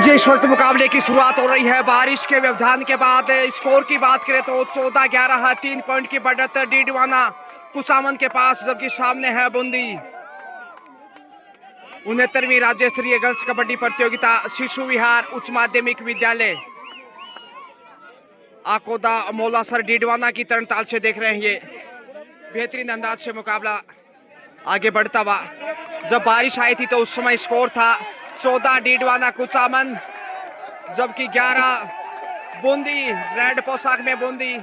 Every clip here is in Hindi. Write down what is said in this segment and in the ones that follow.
जी इस वक्त मुकाबले की शुरुआत हो रही है। बारिश के व्यवधान के बाद स्कोर की बात करें तो 14-11 है। 3 पॉइंट की बढ़त डीडवाना कुचामन के पास, जबकि सामने है बूंदी। 69वीं राज्य स्तरीय गर्ल्स कबड्डी प्रतियोगिता शिशु विहार उच्च माध्यमिक विद्यालय आकोदा मौलासर डीडवाना की तरणताल से देख रहे हैं। ये बेहतरीन अंदाज से मुकाबला आगे बढ़ता हुआ। जब बारिश आई थी तो उस समय स्कोर था 14 डीडवाना कुचामन, जबकि 11 बूंदी। रेड पोशाक में बूंदी।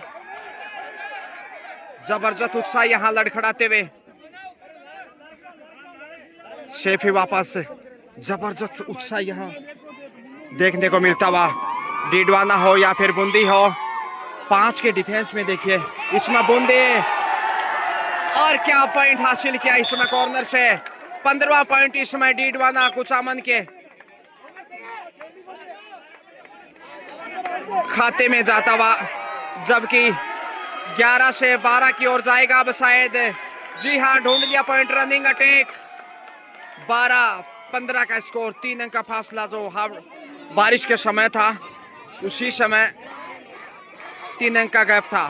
जबरदस्त उत्साह यहां लड़खड़ाते हुए शेफी वापस। जबरदस्त उत्साह यहां देखने को मिलता हुआ। डीडवाना हो या फिर बूंदी हो, 5 के डिफेंस में देखिए इसमें बूंदी। और क्या पॉइंट हासिल किया इसमें कॉर्नर से। 15वां पॉइंट इसमें डीडवाना कुचामन के खाते में जाता हुआ, जबकि 11 से 12 की ओर जाएगा अब शायद। जी हाँ, ढूंढ लिया पॉइंट। रनिंग अटैक 12-15 का स्कोर। 3 अंक का फासला जो बारिश के समय था उसी समय 3 अंक का गैप था,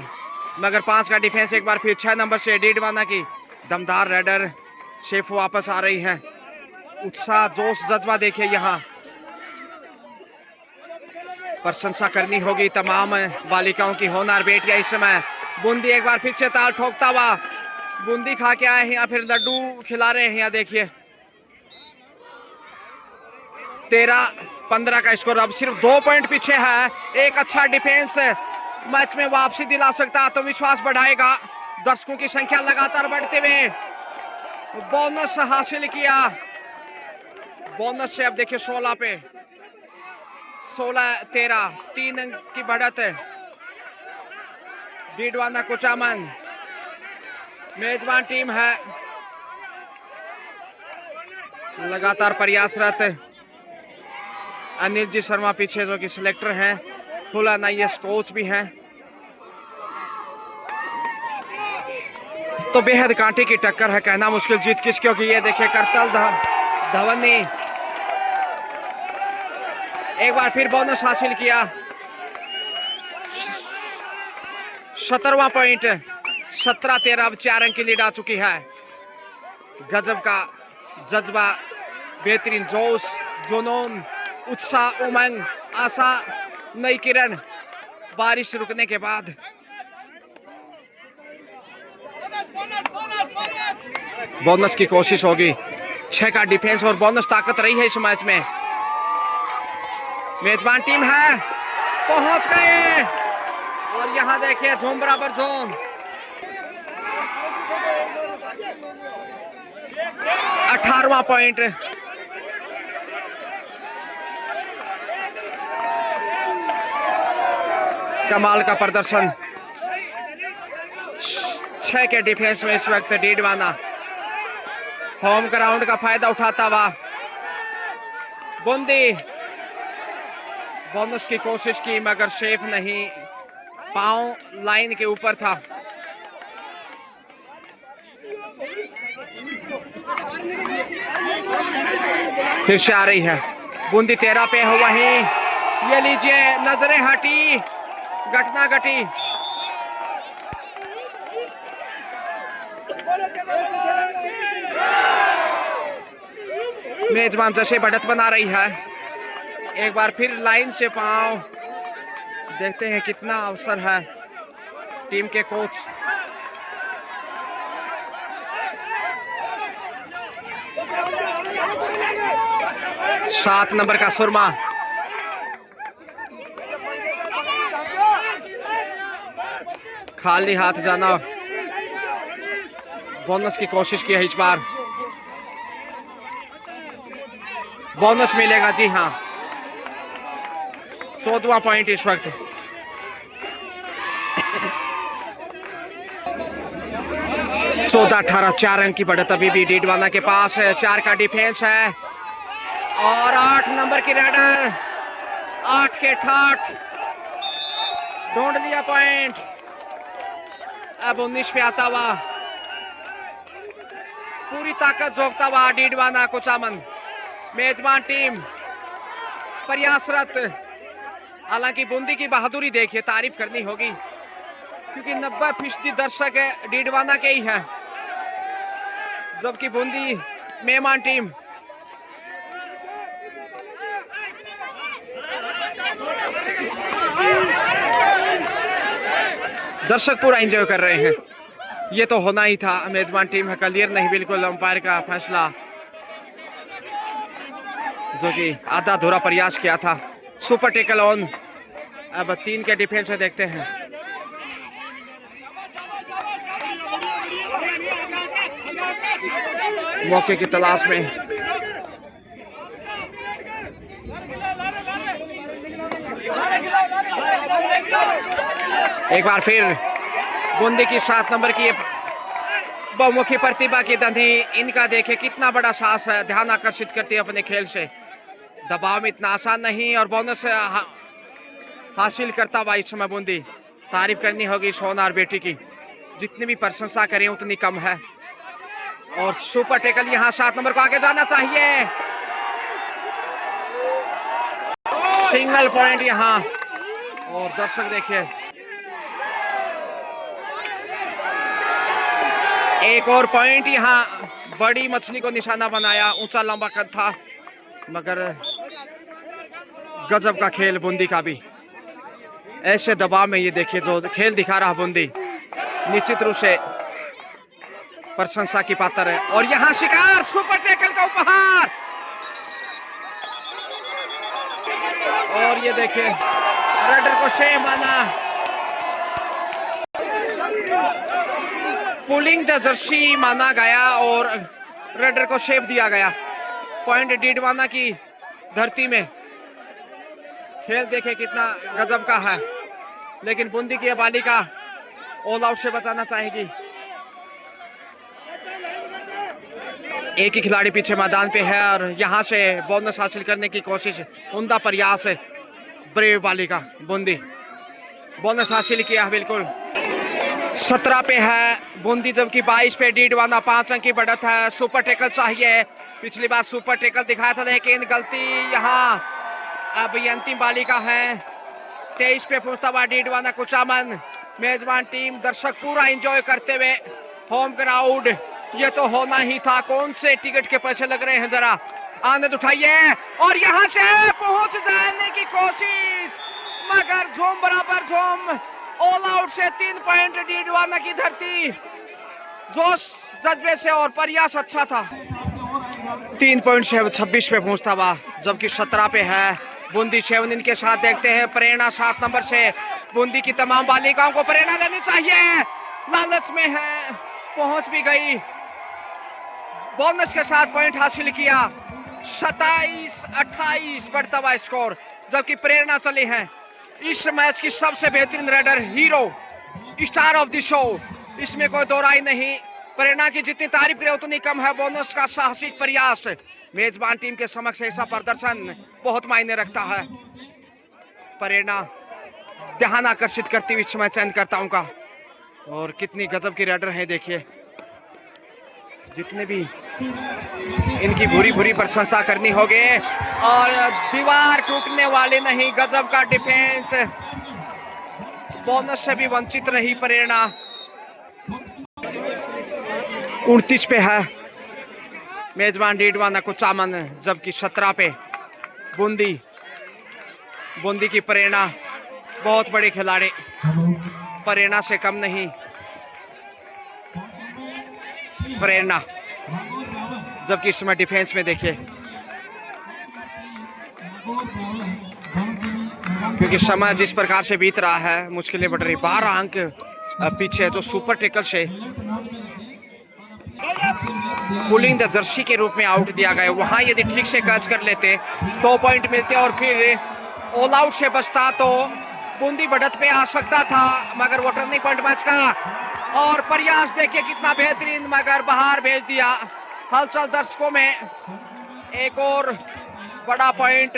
मगर 5 का डिफेंस एक बार फिर 6 नंबर से डीडवाना की दमदार रेडर शेफ वापस आ रही है। उत्साह जोश जज्बा देखिए यहाँ। प्रशंसा करनी होगी तमाम बालिकाओं की। होनहार बेटियां इस समय। बूंदी एक बार फिर से ताल ठोकता हुआ। बूंदी खा के आए हैं या फिर लड्डू खिला रहे हैं, यहाँ देखिए। 13-15 का स्कोर। अब सिर्फ 2 पॉइंट पीछे है। एक अच्छा डिफेंस मैच में वापसी दिला सकता, आत्मविश्वास बढ़ाएगा। दर्शकों की संख्या लगातार बढ़ते हुए बोनस हासिल किया। बोनस से अब देखिए 16 पे 16-13 3 अंक की बढ़त है। डीडवाना कुचामन मेजबान टीम है, लगातार प्रयासरत। अनिल जी शर्मा पीछे जो कि सिलेक्टर हैं, फुल एनआईएस कोच भी हैं। तो बेहद कांटे की टक्कर है, कहना मुश्किल जीत किस, क्योंकि ये देखिए करतल धवनी एक बार फिर बोनस हासिल किया। 17वां पॉइंट। 17-13 अब 4 अंक की लीड आ चुकी है। गजब का जज्बा, बेहतरीन जोश, जुनून, उत्साह, उमंग, आशा, नई किरण। बारिश रुकने के बाद बोनस की कोशिश होगी। 6 का डिफेंस और बोनस ताकत रही है इस मैच में। मेजबान टीम है, पहुंच गए। और यहां देखिए झूम बराबर झूम। 18वां पॉइंट। कमाल का प्रदर्शन। 6 के डिफेंस में इस वक्त डीडवाना होम ग्राउंड का फायदा उठाता हुआ। बूंदी बोनस की कोशिश की, मगर शेफ नहीं, पांव लाइन के ऊपर था। फिर से आ रही है बूंदी। 13 पे हो वहीं। ये लीजिए, नजरें हटी, घटना घटी। मेजबान जैसे बढ़त बना रही है। एक बार फिर लाइन से पांव। देखते हैं कितना अवसर है टीम के कोच। सात नंबर का सुरमा। खाली हाथ जाना। बोनस की कोशिश की है इस बार। बोनस मिलेगा, जी हाँ। 14वां पॉइंट इस वक्त। 14-18 4 अंक की बढ़त अभी भी डीडवाना के पास है। 4 का डिफेंस है और 8 नंबर की रेडर। 8 के ठाठ ढूंढ लिया पॉइंट। अब 19 पे आता हुआ, पूरी ताकत झोंकता हुआ डीडवाना कुचामन। मेजबान टीम प्रयासरत। हालांकि बूंदी की बहादुरी देखिए, तारीफ करनी होगी, क्योंकि 90% दर्शक डीडवाना के ही हैं, जबकि बूंदी मेहमान टीम दर्शक पूरा एंजॉय कर रहे हैं। ये तो होना ही था, मेजबान टीम है, क्लियर नहीं बिल्कुल अंपायर का फैसला, जो कि आधा अधूरा प्रयास किया था। Super tackle on. अब 3 के डिफेंस में देखते हैं। मौके की तलाश में एक बार फिर बूंदी की 7 नंबर की बहुमुखी प्रतिभा की धनी। इनका देखिए कितना बड़ा साहस है, ध्यान आकर्षित करती है अपने खेल से। दबाव में इतना आसान नहीं और बोनस हासिल करता हुआ इस समय बूंदी। तारीफ करनी होगी सोनार बेटी की, जितनी भी प्रशंसा करें उतनी कम है। और सुपर टेकल यहाँ 7 नंबर को आगे जाना चाहिए। सिंगल पॉइंट यहाँ। और दर्शक देखिए, एक और पॉइंट यहाँ। बड़ी मछली को निशाना बनाया, ऊंचा लंबा कद था, मगर गजब का खेल बूंदी का भी। ऐसे दबाव में ये देखिए जो खेल दिखा रहा बूंदी, निश्चित रूप से प्रशंसा की पात्र है। और यहाँ शिकार, सुपर टेकल का उपहार। और ये देखिए रेडर को शेम माना, पुलिंग द जर्सी माना गया और रेडर को शेप दिया गया। पॉइंट डीडवाना की धरती में। खेल देखे कितना गजब का है, लेकिन बूंदी की बालिका ऑल आउट से बचाना चाहेगी। एक ही खिलाड़ी पीछे मैदान पे है और यहां से बोनस हासिल करने की कोशिश, उम्दा प्रयास है ब्रेव बालिका बूंदी। बोनस हासिल किया बिल्कुल। 17 पे है बूंदी, जबकि 22 पे डीडवाना। 5 अंक की बढ़त है। सुपर टेकल चाहिए। पिछली बार सुपर टेकल दिखाया था, लेकिन गलती यहाँ अब ये अंतिम बालिका है। 23 पे मुस्तफा डीडवाना कुचामन। मेजबान टीम, दर्शक पूरा एंजॉय करते हुए। होम ग्राउंड, ये तो होना ही था। कौन से टिकट के पैसे लग रहे हैं, जरा आनंद उठाइए। और यहाँ से पहुंच जाने की कोशिश, मगर झूम बराबर झूम। ऑल आउट से 3 पॉइंट डीडवाना की धरती। जोश जज्बे से और प्रयास अच्छा था। 3 पॉइंट से 26 पे पहुंचता हुआ, जबकि 17 पे है बूंदी। 7 इनके साथ देखते हैं प्रेरणा 7 नंबर से। बूंदी की तमाम बालिकाओं को प्रेरणा लेनी चाहिए, लालच में है, पहुंच भी गई। बोनस के साथ पॉइंट हासिल किया। 27-28 बढ़ता हुआ स्कोर, जबकि प्रेरणा चली है इस मैच की सबसे बेहतरीन raider, hero, star of the show. इसमें कोई दो राय नहीं। प्रेरणा की जितनी तारीफ करे उतनी कम है। बोनस का साहसिक प्रयास, मेजबान टीम के समक्ष ऐसा प्रदर्शन बहुत मायने रखता है। प्रेरणा ध्यान आकर्षित करती हुई समय चयनकर्ताओं का। और कितनी गजब की रेडर है देखिए, जितने भी इनकी भूरी भूरी प्रशंसा करनी होगी। और दीवार टूटने वाली नहीं, गजब का डिफेंस। बोनस से भी वंचित रही प्रेरणा। 29 पे है मेजबान डीडवाना कुचामन, जबकि 17 पे बूंदी। बूंदी की प्रेरणा बहुत बड़ी खिलाड़ी, प्रेरणा से कम नहीं। प्रेरणा, जबकि इस समय डिफेंस में देखिए, क्योंकि समय जिस प्रकार से बीत रहा है, मुश्किलें बढ़ रही। 12 अंक पीछे जो सुपर टेकल से पुलिंग द जर्सी के रूप में आउट दिया गया। वहां यदि ठीक से कैच कर लेते 2 पॉइंट मिलते और फिर ऑल आउट से बचता तो बूंदी बढ़त पे आ सकता था, मगर वो टर्निंग पॉइंट मैच का। और प्रयास देखिए कितना बेहतरीन, मगर बाहर भेज दिया। हलचल दर्शकों में। एक और बड़ा पॉइंट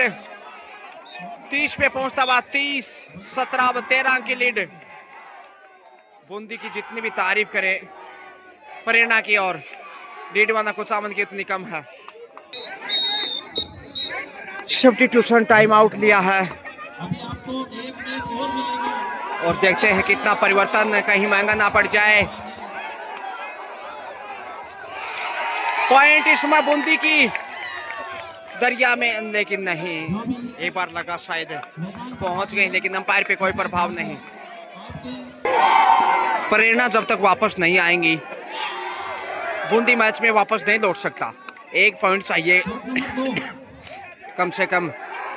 30 पे पहुंचता हुआ। 30-17, 13 अंक की लीड। बूंदी की जितनी भी तारीफ करे प्रेरणा की और डीडवाना कुचामन की उतनी कम है। सब्स्टिट्यूशन टाइम आउट लिया है अभी आपको एक मैच और मिलेगा। और देखते हैं कितना परिवर्तन, कहीं महंगा ना पड़ जाए। पॉइंट इसमें बूंदी की दरिया में, लेकिन नहीं, एक बार लगा शायद पहुंच गई, लेकिन अंपायर पे कोई प्रभाव नहीं। प्रेरणा जब तक वापस नहीं आएंगी, बूंदी मैच में वापस नहीं लौट सकता। एक पॉइंट चाहिए कम से कम,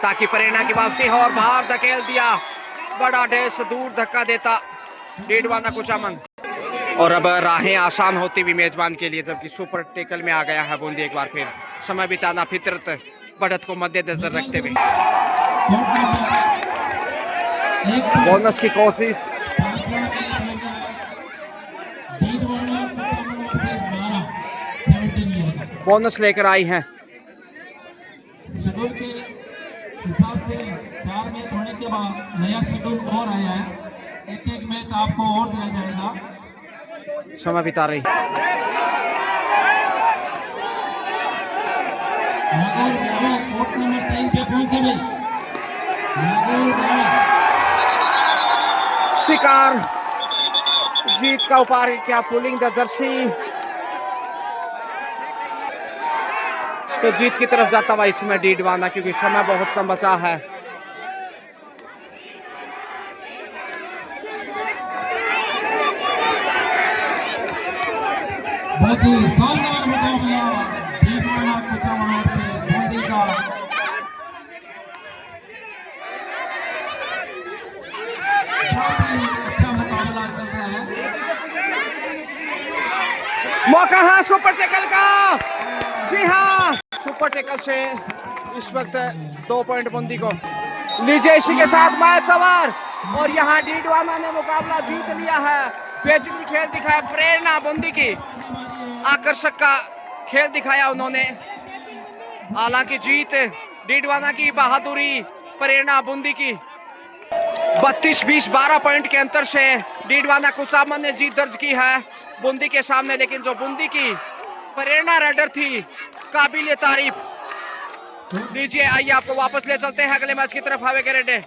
ताकि प्रेरणा की वापसी हो। और बाहर धकेल दिया, बड़ा ढेर दूर धक्का देता डीडवाना कुचामन। और अब राहें आसान होती भी मेजबान के लिए, जबकि सुपर टेकल में आ गया है बूंदी एक बार फिर। समय बिताना फितरत बढ़त को मद्देनजर रखते हुए। बोनस की कोशिश, बोनस लेकर आई हैं। शेड्यूल के हिसाब से 4 मैच होने के बाद नया शेड्यूल और आया है। एक मैच आपको और दिया जाएगा। समय बिता रही कोर्ट नंबर 3 पे पहुंचे भाई। शिकार जीत का उपहार, क्या पुलिंग द जर्सी। तो जीत की तरफ जाता हुआ इसमें डीडवाना, क्योंकि समय बहुत कम बचा है। बहुत ही शानदार मुकाबला डीडवाना कुचामन से बूंदी का। बहुत ही अच्छा मुकाबला चल रहा है। मौका है सुपर टेकल का। जी हाँ, सुपर टेकल से इस वक्त 2 पॉइंट बूंदी को। लीजिए इसी के साथ मैच सवार, और यहाँ डीडवाना ने मुकाबला जीत लिया है। बेहतरीन खेल दिखाया प्रेरणा बूंदी की, आकर्षक का खेल दिखाया उन्होंने। हालांकि जीत डीडवाना की बहादुरी, प्रेरणा बूंदी की। 32-20 12 पॉइंट के अंतर से डीडवाना कुचामन ने जीत दर्ज की है बूंदी के सामने। लेकिन जो बूंदी की प्रेरणा रेडर थी, काबिल तारीफ। लीजिए आइए आपको वापस ले चलते हैं अगले मैच की तरफ। हावे के रेडे।